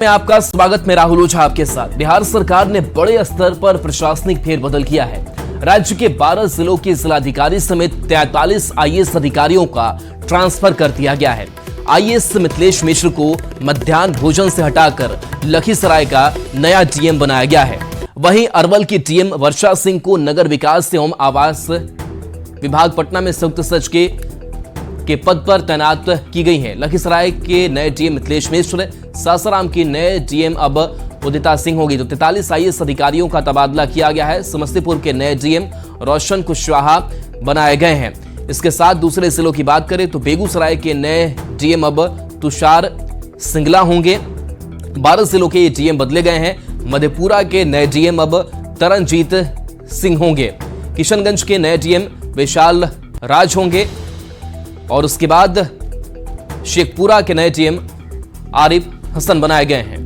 में आपका स्वागत। मैं राहुल ओझा आपके साथ। बिहार सरकार ने बड़े स्तर पर प्रशासनिक फेरबदल किया है। राज्य के 12 जिलों के जिलाधिकारी समेत 43 आईएएस अधिकारियों का ट्रांसफर कर दिया गया है। आईएएस मिथिलेश मिश्र को मध्याह्न भोजन से हटाकर लखीसराय का नया डीएम बनाया गया है। वहीं अरवल की डीएम वर्षा सिंह को नगर विकास एवं आवास विभाग पटना में संयुक्त सचिव के पद पर तैनात की गई है। लखीसराय के नए डीएम मिथिलेश मिश्र, सासाराम की नए डीएम अब उदिता सिंह होगी। तो 43 आईएएस अधिकारियों का तबादला किया गया है। समस्तीपुर के नए डीएम रोशन कुशवाहा बनाए गए हैं। इसके साथ दूसरे जिलों की बात करें तो बेगूसराय के नए डीएम अब तुषार सिंगला होंगे। 12 जिलों के डीएम बदले गए हैं। मधेपुरा के नए डीएम अब तरनजीत सिंह होंगे। किशनगंज के नए डीएम विशाल राज होंगे और उसके बाद शेखपुरा के नए डीएम आरिफ हसन बनाए गए हैं।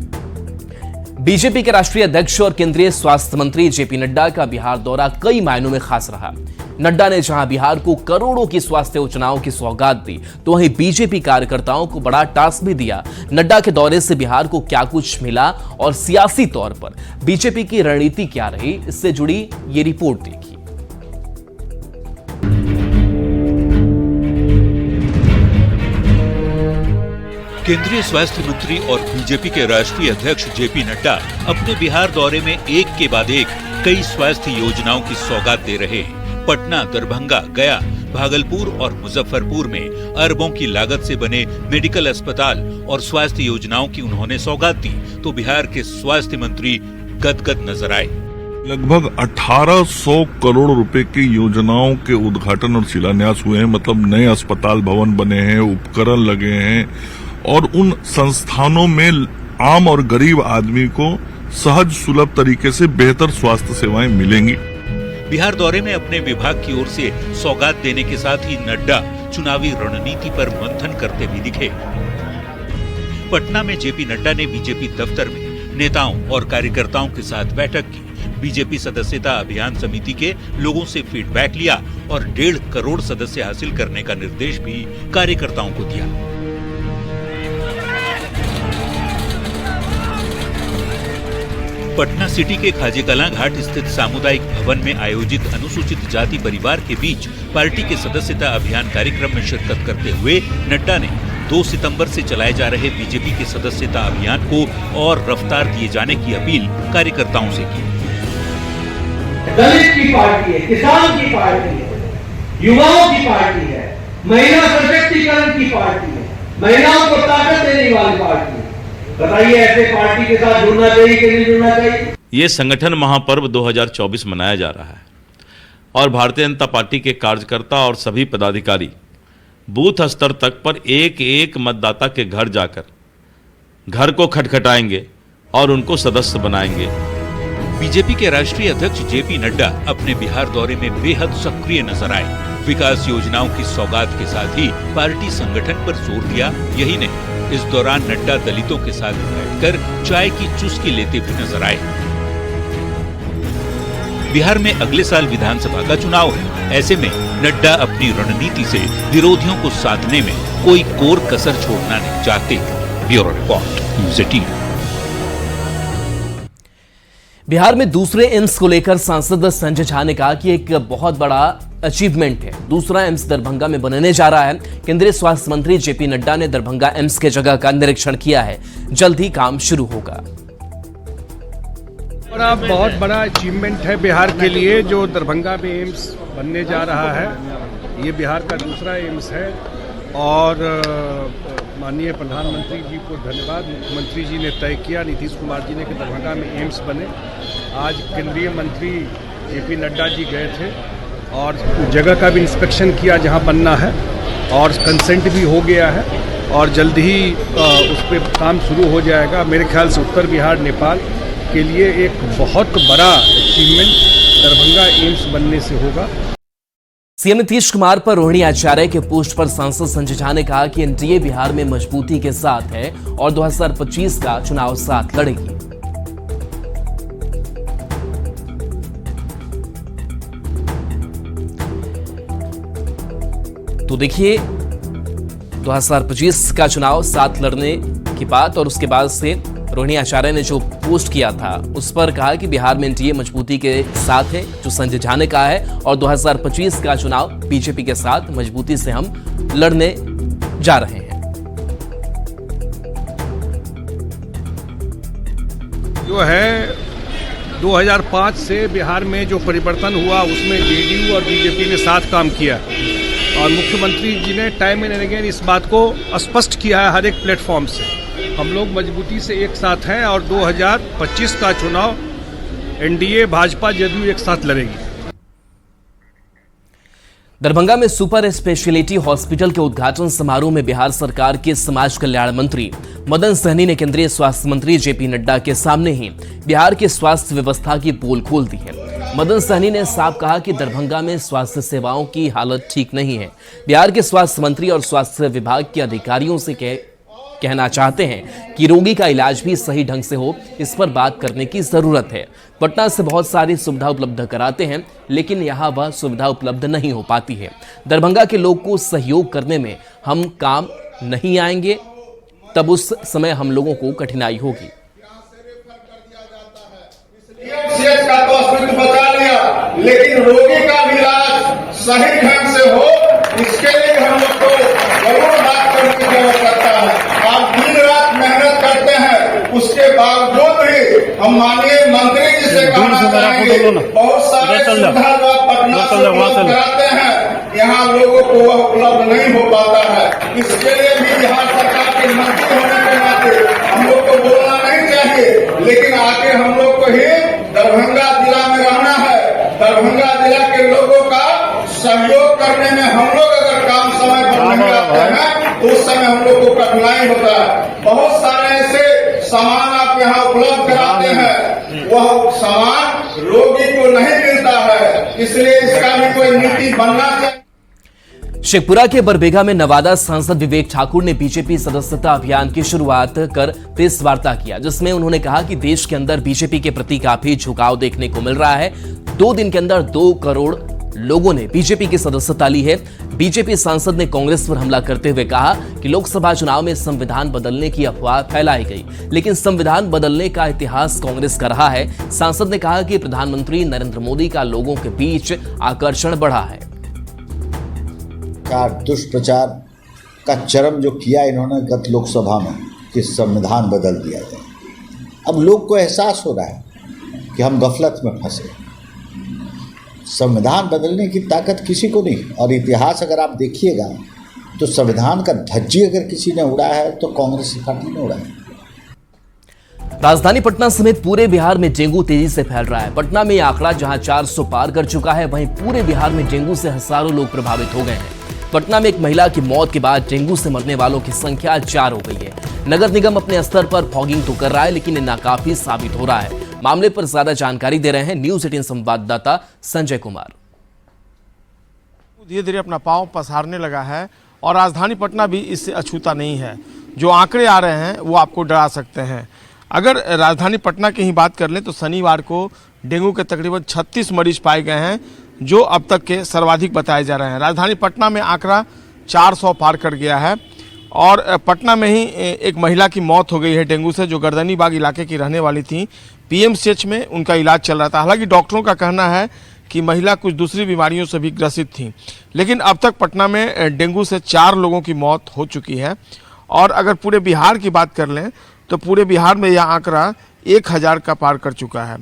बीजेपी के राष्ट्रीय अध्यक्ष और केंद्रीय स्वास्थ्य मंत्री जेपी नड्डा का बिहार दौरा कई मायनों में खास रहा। नड्डा ने जहां बिहार को करोड़ों की स्वास्थ्य योजनाओं की सौगात दी, तो वहीं बीजेपी कार्यकर्ताओं को बड़ा टास्क भी दिया। नड्डा के दौरे से बिहार को क्या कुछ मिला और सियासी तौर पर बीजेपी की रणनीति क्या रही, इससे जुड़ी ये रिपोर्ट देखिए। केंद्रीय स्वास्थ्य मंत्री और बीजेपी के राष्ट्रीय अध्यक्ष जेपी नड्डा अपने बिहार दौरे में एक के बाद एक कई स्वास्थ्य योजनाओं की सौगात दे रहे हैं। पटना, दरभंगा, गया, भागलपुर और मुजफ्फरपुर में अरबों की लागत से बने मेडिकल अस्पताल और स्वास्थ्य योजनाओं की उन्होंने सौगात दी, तो बिहार के स्वास्थ्य मंत्री गदगद नजर आए। लगभग 1800 करोड़ रुपए की योजनाओं के उद्घाटन और शिलान्यास हुए हैं। मतलब नए अस्पताल भवन बने हैं, उपकरण लगे हैं और उन संस्थानों में आम और गरीब आदमी को सहज सुलभ तरीके से बेहतर स्वास्थ्य सेवाएं मिलेंगी। बिहार दौरे में अपने विभाग की ओर से सौगात देने के साथ ही नड्डा चुनावी रणनीति पर मंथन करते भी दिखे। पटना में जेपी नड्डा ने बीजेपी दफ्तर में नेताओं और कार्यकर्ताओं के साथ बैठक की। बीजेपी सदस्यता अभियान समिति के लोगों से फीडबैक लिया और 1.5 करोड़ सदस्य हासिल करने का निर्देश भी कार्यकर्ताओं को दिया। पटना सिटी के खाजेकलां घाट स्थित सामुदायिक भवन में आयोजित अनुसूचित जाति परिवार के बीच पार्टी के सदस्यता अभियान कार्यक्रम में शिरकत करते हुए नड्डा ने 2 सितंबर से चलाए जा रहे बीजेपी के सदस्यता अभियान को और रफ्तार दिए जाने की अपील कार्यकर्ताओं से की। दलित की पार्टी है, किसान की पार्टी है, युवाओं की पार्टी है, महिला सशक्तिकरण की पार्टी है, महिलाओं को ताकत देने वाली पार्टी है। बताइए ऐसे पार्टी के साथ जुड़ना चाहिए कि नहीं जुड़ना चाहिए? ये संगठन महापर्व 2024 मनाया जा रहा है और भारतीय जनता पार्टी के कार्यकर्ता और सभी पदाधिकारी बूथ स्तर तक पर एक एक मतदाता के घर जाकर घर को खटखटाएंगे और उनको सदस्य बनाएंगे। बीजेपी के राष्ट्रीय अध्यक्ष जेपी नड्डा अपने बिहार दौरे में बेहद सक्रिय नजर आए। विकास योजनाओं की सौगात के साथ ही पार्टी संगठन पर जोर दिया। यही नहीं, इस दौरान नड्डा दलितों के साथ बैठकर चाय की चुस्की लेते भी नजर आए। बिहार में अगले साल विधानसभा का चुनाव है। ऐसे में नड्डा अपनी रणनीति से विरोधियों को साधने में कोई कोर कसर छोड़ना नहीं चाहते। Bureau report, news 18। बिहार में दूसरे एम्स को लेकर सांसद संजय झा ने कहा कि एक बहुत बड़ा अचीवमेंट है। दूसरा एम्स दरभंगा में बनने जा रहा है। केंद्रीय स्वास्थ्य मंत्री जेपी नड्डा ने दरभंगा एम्स के जगह का निरीक्षण किया है। जल्द ही काम शुरू होगा। बहुत बड़ा अचीवमेंट है बिहार के लिए जो दरभंगा में एम्स बनने जा रहा है। ये बिहार का दूसरा एम्स है और माननीय प्रधानमंत्री जी को धन्यवाद। मुख्यमंत्री जी ने तय किया, नीतीश कुमार जी ने, कि दरभंगा में एम्स बने। आज केंद्रीय मंत्री जेपी नड्डा जी गए थे और जगह का भी इंस्पेक्शन किया जहां बनना है और कंसेंट भी हो गया है और जल्द ही उस पर काम शुरू हो जाएगा। मेरे ख्याल से उत्तर बिहार, नेपाल के लिए एक बहुत बड़ा अचीवमेंट दरभंगा एम्स बनने से होगा। सीएम नीतीश कुमार पर रोहिणी आचार्य के पोस्ट पर सांसद संजय झा ने कहा कि एनडीए बिहार में मजबूती के साथ है और 2025 का चुनाव साथ लड़ेगी। तो देखिए 2025 का चुनाव साथ लड़ने की बात और उसके बाद से रोहिणी आचार्य ने जो पोस्ट किया था उस पर कहा कि बिहार में एनडीए मजबूती के साथ है, जो संजय झा ने कहा है, और 2025 का चुनाव बीजेपी के साथ मजबूती से हम लड़ने जा रहे हैं। जो है 2005 से बिहार में जो परिवर्तन हुआ उसमें जेडीयू और बीजेपी ने साथ काम किया और मुख्यमंत्री जी ने टाइम एंड अगेन इस बात को स्पष्ट किया है हर एक प्लेटफॉर्म से। हम लोग मजबूती से एक साथ हैं और 2025 का चुनाव एनडीए भाजपा जदयू एक साथ लड़ेगी। दरभंगा में सुपर स्पेशलिटी हॉस्पिटल के उद्घाटन समारोह में बिहार सरकार के समाज कल्याण मंत्री मदन सहनी ने केंद्रीय स्वास्थ्य मंत्री जेपी नड्डा के सामने ही बिहार की स्वास्थ्य व्यवस्था की पोल खोल दी है। मदन सहनी ने साफ कहा कि दरभंगा में स्वास्थ्य सेवाओं की हालत ठीक नहीं है। बिहार के स्वास्थ्य मंत्री और स्वास्थ्य विभाग के अधिकारियों से कहना चाहते हैं कि रोगी का इलाज भी सही ढंग से हो, इस पर बात करने की जरूरत है। पटना से बहुत सारी सुविधा उपलब्ध कराते हैं, लेकिन यहाँ वह सुविधा उपलब्ध नहीं हो पाती है। दरभंगा के लोग को सहयोग करने में हम काम नहीं आएंगे, तब उस समय हम लोगों को कठिनाई होगी। का तो अस्तित्व बचा लिया, लेकिन रोगी का भी इलाज सही ढंग से हो, इसके लिए हम लोग को जरूर बात करने की आवश्यकता है। आप दिन रात मेहनत करते हैं, उसके बावजूद भी हम माननीय मंत्री जी से कहना चाहेंगे, बहुत सारे सुविधा जो आप पटना से उपलब्ध कराते हैं, यहाँ लोगों को वह उपलब्ध नहीं हो पाता है। इसके लिए भी बिहार सरकार के मंत्री होने के नाते हम लोग को बोलना नहीं चाहिए, लेकिन आगे हम लोग को ही दरभंगा जिला में रहना है। दरभंगा जिला के लोगों का सहयोग करने में हम लोग अगर काम समय पर नहीं आते हैं तो उस समय हम लोग को कठिनाई होता है। बहुत सारे ऐसे सामान आप यहाँ उपलब्ध कराते हैं, वह सामान रोगी को नहीं मिलता है, इसलिए इसका भी कोई नीति बनना चाहिए। शेखपुरा के बरबीघा में नवादा सांसद विवेक ठाकुर ने बीजेपी सदस्यता अभियान की शुरुआत कर प्रेस वार्ता किया, जिसमें उन्होंने कहा कि देश के अंदर बीजेपी के प्रति काफी झुकाव देखने को मिल रहा है। 2 दिन के अंदर 2 करोड़ लोगों ने बीजेपी की सदस्यता ली है। बीजेपी सांसद ने कांग्रेस पर हमला करते हुए कहा कि लोकसभा चुनाव में संविधान बदलने की अफवाह फैलाई गई, लेकिन संविधान बदलने का इतिहास कांग्रेस का रहा है। सांसद ने कहा कि प्रधानमंत्री नरेंद्र मोदी का लोगों के बीच आकर्षण बढ़ा है। दुष्प्रचार का चरम जो किया इन्होंने गत लोकसभा में कि संविधान बदल दिया जाए, अब लोग को एहसास हो रहा है कि हम गफलत में फंसे। संविधान बदलने की ताकत किसी को नहीं, और इतिहास अगर आप देखिएगा तो संविधान का धज्जी अगर किसी ने उड़ा है तो कांग्रेस पार्टी ने उड़ा है। राजधानी पटना समेत पूरे बिहार में डेंगू तेजी से फैल रहा है। पटना में यह आंकड़ा जहां 400 पार कर चुका है, वहीं पूरे बिहार में डेंगू से हजारों लोग प्रभावित हो गए हैं। पटना में एक महिला की मौत के बाद डेंगू से मरने वालों की संख्या 4 हो गई है। नगर निगम अपने स्तर पर फॉगिंग तो कर रहा है, लेकिन ये नाकाफी साबित हो रहा है। मामले पर ज्यादा जानकारी दे रहे हैं न्यूज 18 संवाददाता संजय कुमार। धीरे धीरे अपना पांव पसारने लगा है और राजधानी पटना भी इससे अछूता नहीं है। जो आंकड़े आ रहे हैं वो आपको डरा सकते हैं। अगर राजधानी पटना की ही बात कर लें तो शनिवार को डेंगू के तकरीबन 36 मरीज पाए गए हैं, जो अब तक के सर्वाधिक बताए जा रहे हैं। राजधानी पटना में आंकड़ा 400 पार कर गया है और पटना में ही एक महिला की मौत हो गई है डेंगू से, जो गर्दनी बाग इलाके की रहने वाली थी। पीएमसीएच में उनका इलाज चल रहा था। हालांकि डॉक्टरों का कहना है कि महिला कुछ दूसरी बीमारियों से भी ग्रसित थी, लेकिन अब तक पटना में डेंगू से 4 लोगों की मौत हो चुकी है। और अगर पूरे बिहार की बात कर लें तो पूरे बिहार में यह आंकड़ा 1000 का पार कर चुका है।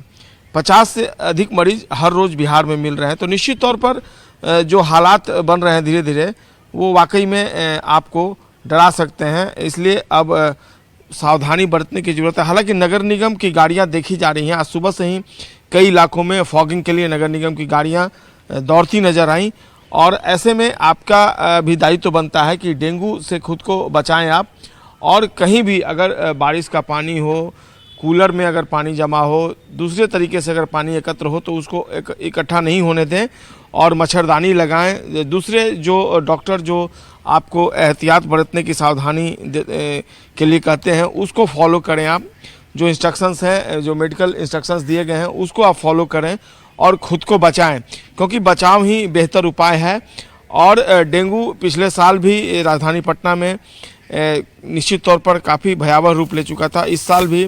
50 से अधिक मरीज हर रोज़ बिहार में मिल रहे हैं। तो निश्चित तौर पर जो हालात बन रहे हैं धीरे धीरे, वो वाकई में आपको डरा सकते हैं। इसलिए अब सावधानी बरतने की ज़रूरत है। हालांकि नगर निगम की गाड़ियां देखी जा रही हैं। आज सुबह से ही कई इलाकों में फॉगिंग के लिए नगर निगम की गाड़ियां दौड़ती नजर आईं, और ऐसे में आपका भी दायित्व बनता है कि डेंगू से खुद को बचाएं आप। और कहीं भी अगर बारिश का पानी हो, कूलर में अगर पानी जमा हो, दूसरे तरीके से अगर पानी एकत्र हो तो उसको इकट्ठा नहीं होने दें और मच्छरदानी लगाएं। दूसरे जो डॉक्टर जो आपको एहतियात बरतने की सावधानी के लिए कहते हैं उसको फॉलो करें आप। जो इंस्ट्रक्शंस हैं, जो मेडिकल इंस्ट्रक्शंस दिए गए हैं उसको आप फॉलो करें और ख़ुद को बचाएं, क्योंकि बचाव ही बेहतर उपाय है। और डेंगू पिछले साल भी राजधानी पटना में निश्चित तौर पर काफ़ी भयावह रूप ले चुका था। इस साल भी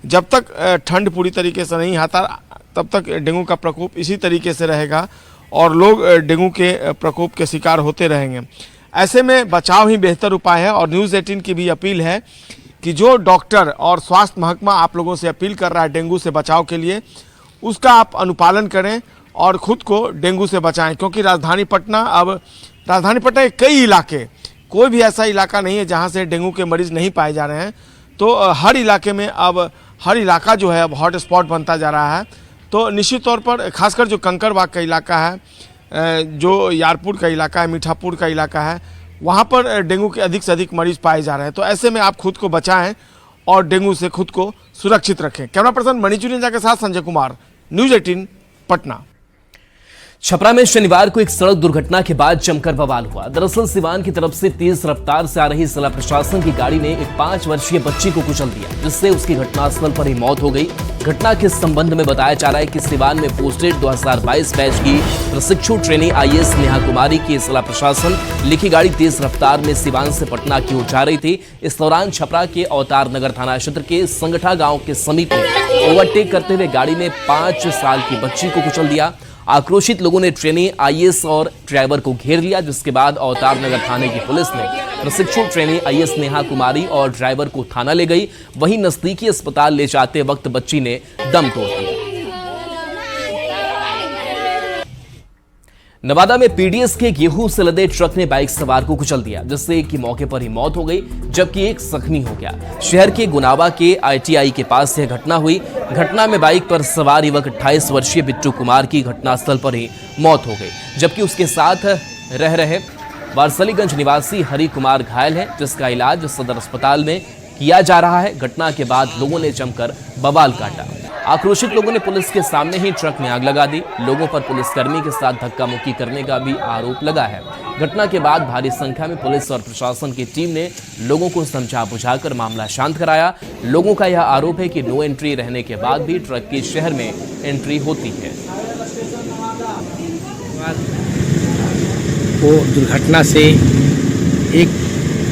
जब तक ठंड पूरी तरीके से नहीं आता तब तक डेंगू का प्रकोप इसी तरीके से रहेगा और लोग डेंगू के प्रकोप के शिकार होते रहेंगे। ऐसे में बचाव ही बेहतर उपाय है और न्यूज़ 18 की भी अपील है कि जो डॉक्टर और स्वास्थ्य महकमा आप लोगों से अपील कर रहा है डेंगू से बचाव के लिए, उसका आप अनुपालन करें और ख़ुद को डेंगू से बचाएं। क्योंकि राजधानी पटना के कई इलाके, कोई भी ऐसा इलाका नहीं है जहां से डेंगू के मरीज़ नहीं पाए जा रहे हैं। तो हर इलाके में अब हर इलाका जो है अब हॉट स्पॉट बनता जा रहा है। तो निश्चित तौर पर खासकर जो कंकड़बाग का इलाका है, जो यारपुर का इलाका है, मीठापुर का इलाका है, वहाँ पर डेंगू के अधिक से अधिक मरीज पाए जा रहे हैं। तो ऐसे में आप खुद को बचाएं और डेंगू से खुद को सुरक्षित रखें। कैमरा पर्सन मणि चुनिंजा के साथ संजय कुमार, न्यूज़ 18 पटना। छपरा में शनिवार को एक सड़क दुर्घटना के बाद जमकर बवाल हुआ। दरअसल सिवान की तरफ से तेज रफ्तार से आ रही जिला प्रशासन की गाड़ी ने एक 5 वर्षीय बच्ची को कुचल दिया, जिससे उसकी घटनास्थल पर ही मौत हो गई। घटना के संबंध में बताया जा रहा है कि सिवान में पोस्टेड 2022 बैच की प्रशिक्षु ट्रेनी IAS नेहा कुमारी की जिला प्रशासन लिखी गाड़ी तेज रफ्तार में सिवान से पटना की ओर जा रही थी। इस दौरान छपरा के अवतार नगर थाना क्षेत्र के संगठा गांव के समीप ओवरटेक करते हुए गाड़ी ने 5 साल की बच्ची को कुचल दिया। आक्रोशित लोगों ने ट्रेनी IAS और ड्राइवर को घेर लिया, जिसके बाद अवतार नगर थाने की पुलिस ने प्रशिक्षु ट्रेनी IAS नेहा कुमारी और ड्राइवर को थाना ले गई। वहीं नजदीकी अस्पताल ले जाते वक्त बच्ची ने दम तोड़ दिया। नवादा में PDS के गेहूं से लदे ट्रक ने बाइक सवार को कुचल दिया, जिससे एक की मौके पर ही मौत हो गई, जबकि एक जख्मी हो गया। शहर के गुनावा के ITI के पास यह घटना हुई। घटना में बाइक पर सवार युवक 28 वर्षीय बिट्टू कुमार की घटनास्थल पर ही मौत हो गई, जबकि उसके साथ रह रहे वारसलीगंज निवासी हरि कुमार घायल है, जिसका इलाज सदर अस्पताल में किया जा रहा है। घटना के बाद लोगों ने जमकर बवाल काटा। आक्रोशित लोगों ने पुलिस के सामने ही ट्रक में आग लगा दी। लोगों पर पुलिसकर्मी के साथ धक्का मुक्की करने का भी आरोप लगा है। घटना के बाद भारी संख्या में पुलिस और प्रशासन की टीम ने लोगों को समझा बुझाकर मामला शांत कराया। लोगों का यह आरोप है कि नो एंट्री रहने के बाद भी ट्रक की शहर में एंट्री होती है। वो दुर्घटना से एक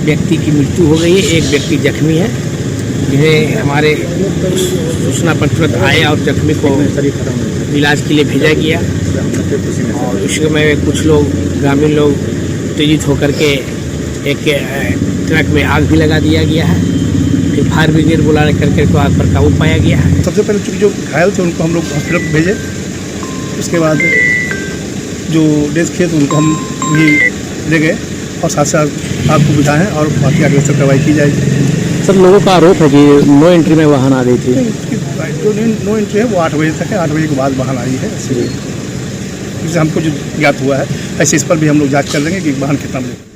व्यक्ति की मृत्यु हो गई है, एक व्यक्ति जख्मी है, जिन्हें हमारे सूचना पर तुरंत आए और जख्मी को इलाज के लिए भेजा गया। और उस समय कुछ लोग ग्रामीण लोग उत्तेजित होकर के एक ट्रक में आग भी लगा दिया गया है। फिर फायर ब्रिगेड बुला करके तो आग पर काबू पाया गया है। सबसे पहले चूँकि जो घायल थे उनको हम लोग हॉस्पिटल भेजे, उसके बाद जो डेथ किए तो उनको हम भी ले गए और साथ साथ आग को बुझाएं और बाकी आगे से कार्रवाई की जाएगी। सर, लोगों का आरोप है कि नो एंट्री में वाहन आ रही थी। जो नो एंट्री है वो 8 बजे तक है, 8 बजे के बाद वाहन आई है। इससे हमको जो ज्ञात हुआ है, ऐसे इस पर भी हम लोग जांच कर लेंगे कि वाहन कितना बजे।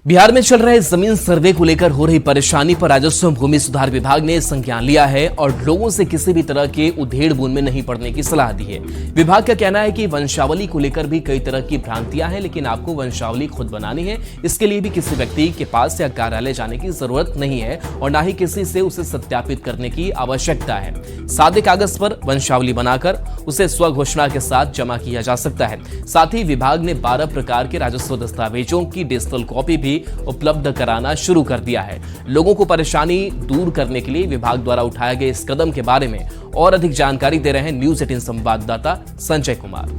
बिहार में चल रहे जमीन सर्वे को लेकर हो रही परेशानी पर राजस्व एवं भूमि सुधार विभाग ने संज्ञान लिया है और लोगों से किसी भी तरह के उधेड़-बुन में नहीं पड़ने की सलाह दी है। विभाग का कहना है कि वंशावली को लेकर भी कई तरह की भ्रांतियां हैं, लेकिन आपको वंशावली खुद बनानी है। इसके लिए भी किसी व्यक्ति के पास या कार्यालय जाने की जरूरत नहीं है और न ही किसी से उसे सत्यापित करने की आवश्यकता है। सादे कागज पर वंशावली बनाकर उसे स्वघोषणा के साथ जमा किया जा सकता है। साथ ही विभाग ने 12 प्रकार के राजस्व दस्तावेजों की डिजिटल कॉपी भी उपलब्ध कराना शुरू कर दिया है। लोगों को परेशानी दूर करने के लिए विभाग द्वारा उठाए गए इस कदम के बारे में और अधिक जानकारी दे रहे हैं न्यूज़ 18 संवाददाता संजय कुमार।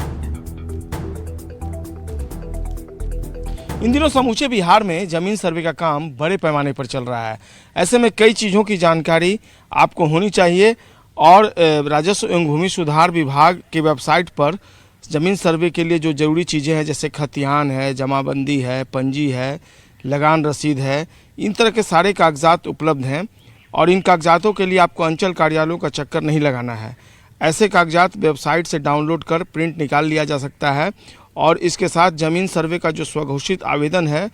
इन दिनों समूचे बिहार में जमीन सर्वे का काम बड़े पैमाने पर चल रहा है। ऐसे में कई चीज़ों की जानकारी आपको होनी चाहिए और राजस्व एवं भूमि सुधार विभाग की वेबसाइट पर जमीन सर्वे के लिए जो जरूरी चीज़ें हैं, जैसे खतियान है, जमाबंदी है, पंजी है, लगान रसीद है, इन तरह के सारे कागजात उपलब्ध हैं और इन कागजातों के लिए आपको अंचल कार्यालयों का चक्कर नहीं लगाना है। ऐसे कागजात वेबसाइट से डाउनलोड कर प्रिंट निकाल लिया जा सकता है और इसके साथ जमीन सर्वे का जो स्वघोषित आवेदन है,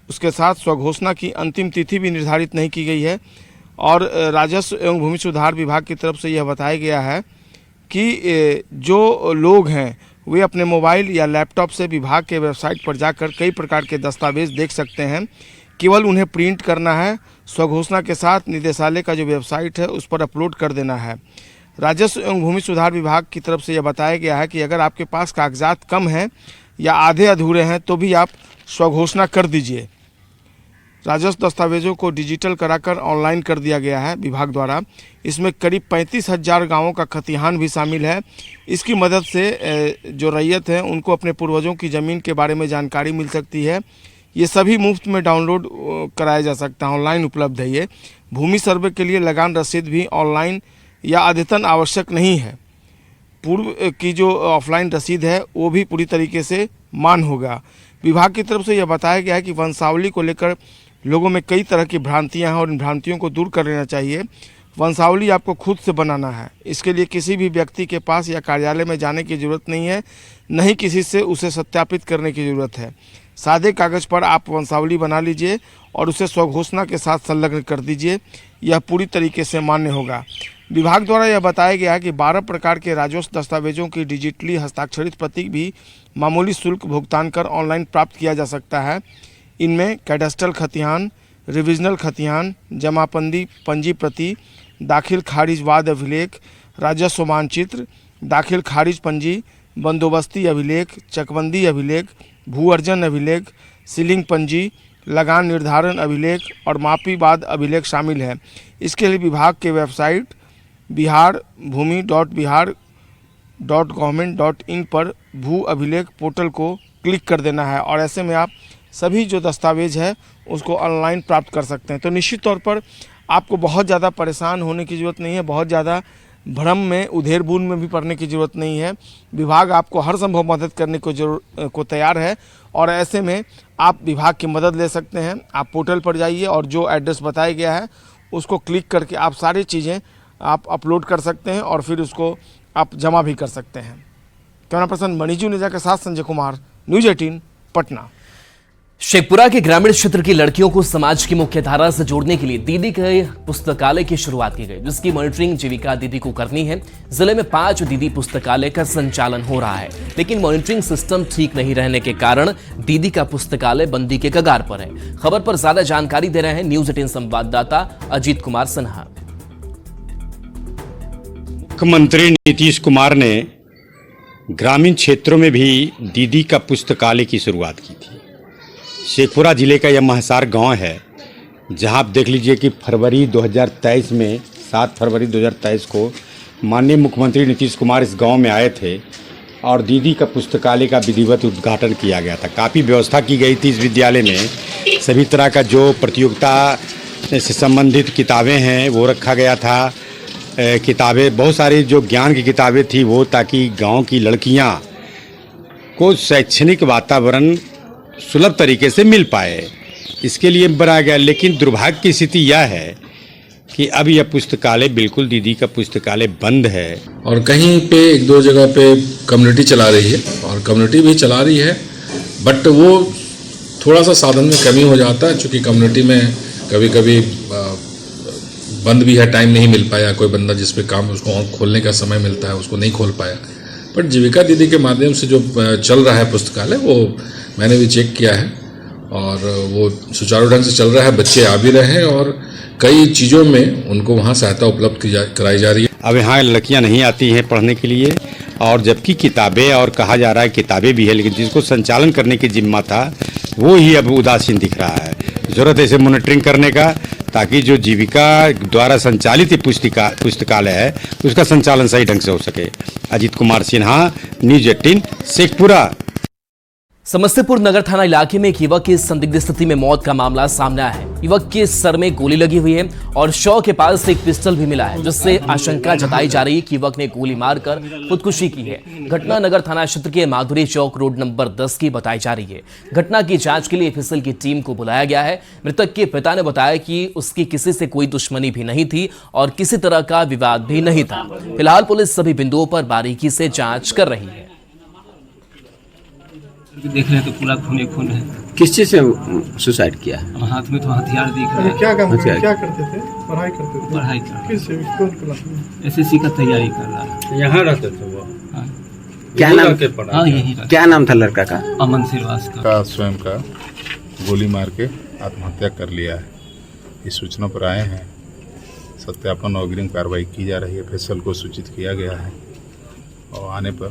उसके साथ स्वघोषणा की अंतिम तिथि भी निर्धारित नहीं की गई है। और राजस्व एवं भूमि सुधार विभाग की तरफ से यह बताया गया है कि जो लोग हैं वे अपने मोबाइल या लैपटॉप से विभाग के वेबसाइट पर जाकर कई प्रकार के दस्तावेज देख सकते हैं। केवल उन्हें प्रिंट करना है, स्वघोषणा के साथ निदेशालय का जो वेबसाइट है उस पर अपलोड कर देना है। राजस्व एवं भूमि सुधार विभाग की तरफ से यह बताया गया है कि अगर आपके पास कागजात कम हैं या आधे अधूरे हैं तो भी आप स्वघोषणा कर दीजिए। राजस्व दस्तावेजों को डिजिटल कराकर ऑनलाइन कर दिया गया है विभाग द्वारा। इसमें करीब 35,000 गाँवों का खतिहान भी शामिल है। इसकी मदद से जो रैयत हैं उनको अपने पूर्वजों की ज़मीन के बारे में जानकारी मिल सकती है। ये सभी मुफ्त में डाउनलोड कराया जा सकता है, ऑनलाइन उपलब्ध है। ये भूमि सर्वे के लिए लगान रसीद भी ऑनलाइन या अद्यतन आवश्यक नहीं है। पूर्व की जो ऑफलाइन रसीद है वो भी पूरी तरीके से मान होगा। विभाग की तरफ से यह बताया गया है कि वंशावली को लेकर लोगों में कई तरह की भ्रांतियां हैं और इन भ्रांतियों को दूर कर लेना चाहिए। वंशावली आपको खुद से बनाना है। इसके लिए किसी भी व्यक्ति के पास या कार्यालय में जाने की ज़रूरत नहीं है, न ही किसी से उसे सत्यापित करने की ज़रूरत है। सादे कागज़ पर आप वंशावली बना लीजिए और उसे स्वघोषणा के साथ संलग्न कर दीजिए। यह पूरी तरीके से मान्य होगा। विभाग द्वारा यह बताया गया है कि 12 प्रकार के राजस्व दस्तावेजों की डिजिटली हस्ताक्षरित प्रति भी मामूली शुल्क भुगतान कर ऑनलाइन प्राप्त किया जा सकता है। इनमें कैडस्ट्रल खतिहान, रिविजनल खतिहान, जमाबंदी पंजी प्रति, दाखिल खारिज वाद अभिलेख, राजस्व मानचित्र, दाखिल खारिज पंजी, बंदोबस्ती अभिलेख, चकबंदी अभिलेख, भू अर्जन अभिलेख, सीलिंग पंजी, लगान निर्धारण अभिलेख और मापी वाद अभिलेख शामिल है। इसके लिए विभाग के वेबसाइट biharbhumi.bihar.government.in पर भू अभिलेख पोर्टल को क्लिक कर देना है और ऐसे में आप सभी जो दस्तावेज है उसको ऑनलाइन प्राप्त कर सकते हैं। तो निश्चित तौर पर आपको बहुत ज़्यादा परेशान होने की ज़रूरत नहीं है, बहुत ज़्यादा भ्रम में उधेड़ बूंद में भी पड़ने की ज़रूरत नहीं है। विभाग आपको हर संभव मदद करने को तैयार है और ऐसे में आप विभाग की मदद ले सकते हैं। आप पोर्टल पर जाइए और जो एड्रेस बताया गया है उसको क्लिक करके आप सारी चीज़ें आप अपलोड कर सकते हैं और फिर उसको आप जमा भी कर सकते हैं। कैमरा पर्सन मणिजू नेजा के साथ संजय कुमार, न्यूज़ 18 पटना। शेखपुरा के ग्रामीण क्षेत्र की लड़कियों को समाज की मुख्य धारा से जोड़ने के लिए दीदी के पुस्तकालय की शुरुआत की गई, जिसकी मॉनिटरिंग जीविका दीदी को करनी है। जिले में 5 दीदी पुस्तकालय का संचालन हो रहा है, लेकिन मॉनिटरिंग सिस्टम ठीक नहीं रहने के कारण दीदी का पुस्तकालय बंदी के कगार पर है। खबर पर ज्यादा जानकारी दे रहे हैं न्यूज़ 18 संवाददाता अजीत कुमार सिन्हा। मुख्यमंत्री नीतीश कुमार ने ग्रामीण क्षेत्रों में भी दीदी का पुस्तकालय की शुरुआत की थी। शेखपुरा जिले का यह महसार गांव है, जहां आप देख लीजिए कि फरवरी 2023 में 7 फरवरी 2023 को माननीय मुख्यमंत्री नीतीश कुमार इस गांव में आए थे और दीदी का पुस्तकालय का विधिवत उद्घाटन किया गया था। काफ़ी व्यवस्था की गई थी इस विद्यालय में, सभी तरह का जो प्रतियोगिता से संबंधित किताबें हैं वो रखा गया था। किताबें बहुत सारी जो ज्ञान की किताबें थी वो, ताकि गांव की लड़कियां को शैक्षणिक वातावरण सुलभ तरीके से मिल पाए, इसके लिए बनाया गया। लेकिन दुर्भाग्य की स्थिति यह है कि अब यह पुस्तकालय बिल्कुल दीदी का पुस्तकालय बंद है और कहीं पे 1-2 जगह पे कम्युनिटी चला रही है और कम्युनिटी भी चला रही है, बट वो थोड़ा सा साधन में कमी हो जाता है, क्योंकि कम्युनिटी में कभी कभी बंद भी है, टाइम नहीं मिल पाया, कोई बंदा जिस पे काम उसको खोलने का समय मिलता है उसको नहीं खोल पाया। बट जीविका दीदी के माध्यम से जो चल रहा है पुस्तकालय, वो मैंने भी चेक किया है और वो सुचारू ढंग से चल रहा है। बच्चे आ भी रहे हैं और कई चीज़ों में उनको वहाँ सहायता उपलब्ध कराई जा रही है। अब यहाँ लड़कियाँ नहीं आती हैं पढ़ने के लिए, और जबकि किताबें और कहा जा रहा है किताबें भी है, लेकिन जिसको संचालन करने की जिम्मा था वो ही अब उदासीन दिख रहा है। ज़रूरत है इसे मॉनिटरिंग करने का, ताकि जो जीविका द्वारा संचालित पुस्तकालय है उसका संचालन सही ढंग से हो सके। अजीत कुमार सिन्हा, न्यूज़ 18 शेखपुरा। समस्तीपुर नगर थाना इलाके में एक युवक की संदिग्ध स्थिति में मौत का मामला सामने आया है। युवक के सर में गोली लगी हुई है और शव के पास एक पिस्टल भी मिला है, जिससे आशंका जताई जा रही है कि युवक ने गोली मारकर खुदकुशी की है। घटना नगर थाना क्षेत्र के माधुरी चौक रोड नंबर 10 की बताई जा रही है। घटना की जांच के लिए एफएसएल की टीम को बुलाया गया है। मृतक के पिता ने बताया कि उसकी किसी से कोई दुश्मनी भी नहीं थी और किसी तरह का विवाद भी नहीं था। फिलहाल पुलिस सभी बिंदुओं पर बारीकी से जाँच कर रही है। देख रहे हैं तो पूरा खून खून है। किस चीज से सुसाइड किया? हाथ में तो हथियार दिख रहा है। क्या करते थे? पढ़ाई करते थे? पढ़ाई कर किस कौन क्लास में? एसएससी का तैयारी कर रहा है। यहाँ रहते थे वो? हाँ। क्या नाम? हाँ, यही क्या नाम था लड़का का? अमन श्रीवास्तव का। स्वयं का गोली मार के आत्महत्या कर लिया है। इस सूचना पर आए हैं, सत्यापन और अग्रिम कार्रवाई की जा रही है। एफएसएल को सूचित किया गया है और आने पर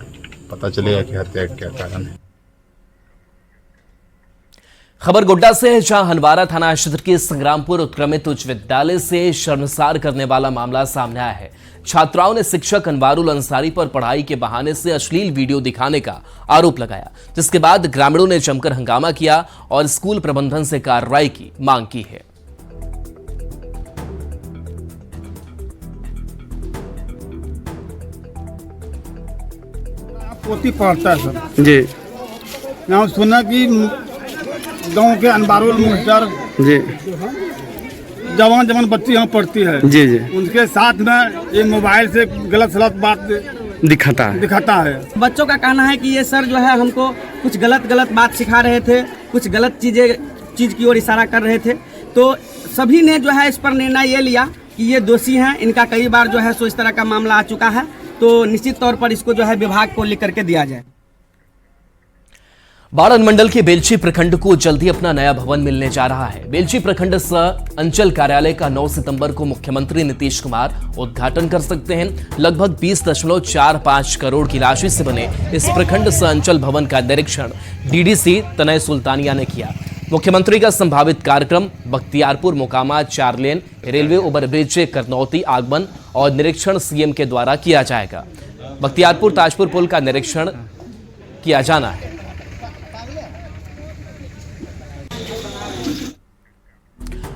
पता चलेगा कि हत्या का क्या कारण है। खबर गोड्डा से है, जहां हंदवाड़ा थाना क्षेत्र के संग्रामपुर उत्क्रमित उच्च विद्यालय से शर्मसार करने वाला मामला सामने आया है। छात्राओं ने शिक्षक अनवारुल अंसारी पर पढ़ाई के बहाने से अश्लील वीडियो दिखाने का आरोप लगाया, जिसके बाद ग्रामीणों ने जमकर हंगामा किया और स्कूल प्रबंधन से कार्रवाई की मांग की है। पोती पढ़ता है सर जी। यहाँ सुना कि गांव के अनवारुल मास्टर जी जवान बच्ची यहाँ पढ़ती है जी जी, उनके साथ में ये मोबाइल से गलत बात दिखाता है। बच्चों का कहना है कि ये सर जो है हमको कुछ गलत बात सिखा रहे थे, कुछ गलत चीज की ओर इशारा कर रहे थे। तो सभी ने जो है इस पर निर्णय ये लिया कि ये दोषी हैं। इनका कई बार जो है सो इस तरह का मामला आ चुका है, तो निश्चित तौर पर इसको जो है विभाग को लेकर के दिया जाए। बाढ़ अनुमंडल के बेलछी प्रखंड को जल्दी अपना नया भवन मिलने जा रहा है। बेलछी प्रखंड अंचल कार्यालय का 9 सितंबर को मुख्यमंत्री नीतीश कुमार उद्घाटन कर सकते हैं। लगभग 20.45 करोड़ की राशि से बने इस प्रखंड अंचल भवन का निरीक्षण डीडीसी तनय सुल्तानिया ने किया। मुख्यमंत्री का संभावित कार्यक्रम बख्तियारपुर मोकामा 4 लेन रेलवे ओवरब्रिज करनौती आगमन और निरीक्षण सीएम के द्वारा किया जाएगा। बख्तियारपुर ताजपुर पुल का निरीक्षण किया जाना है।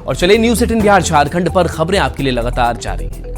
और चलिए न्यूज़ 18 बिहार झारखंड पर खबरें आपके लिए लगातार जारी हैं।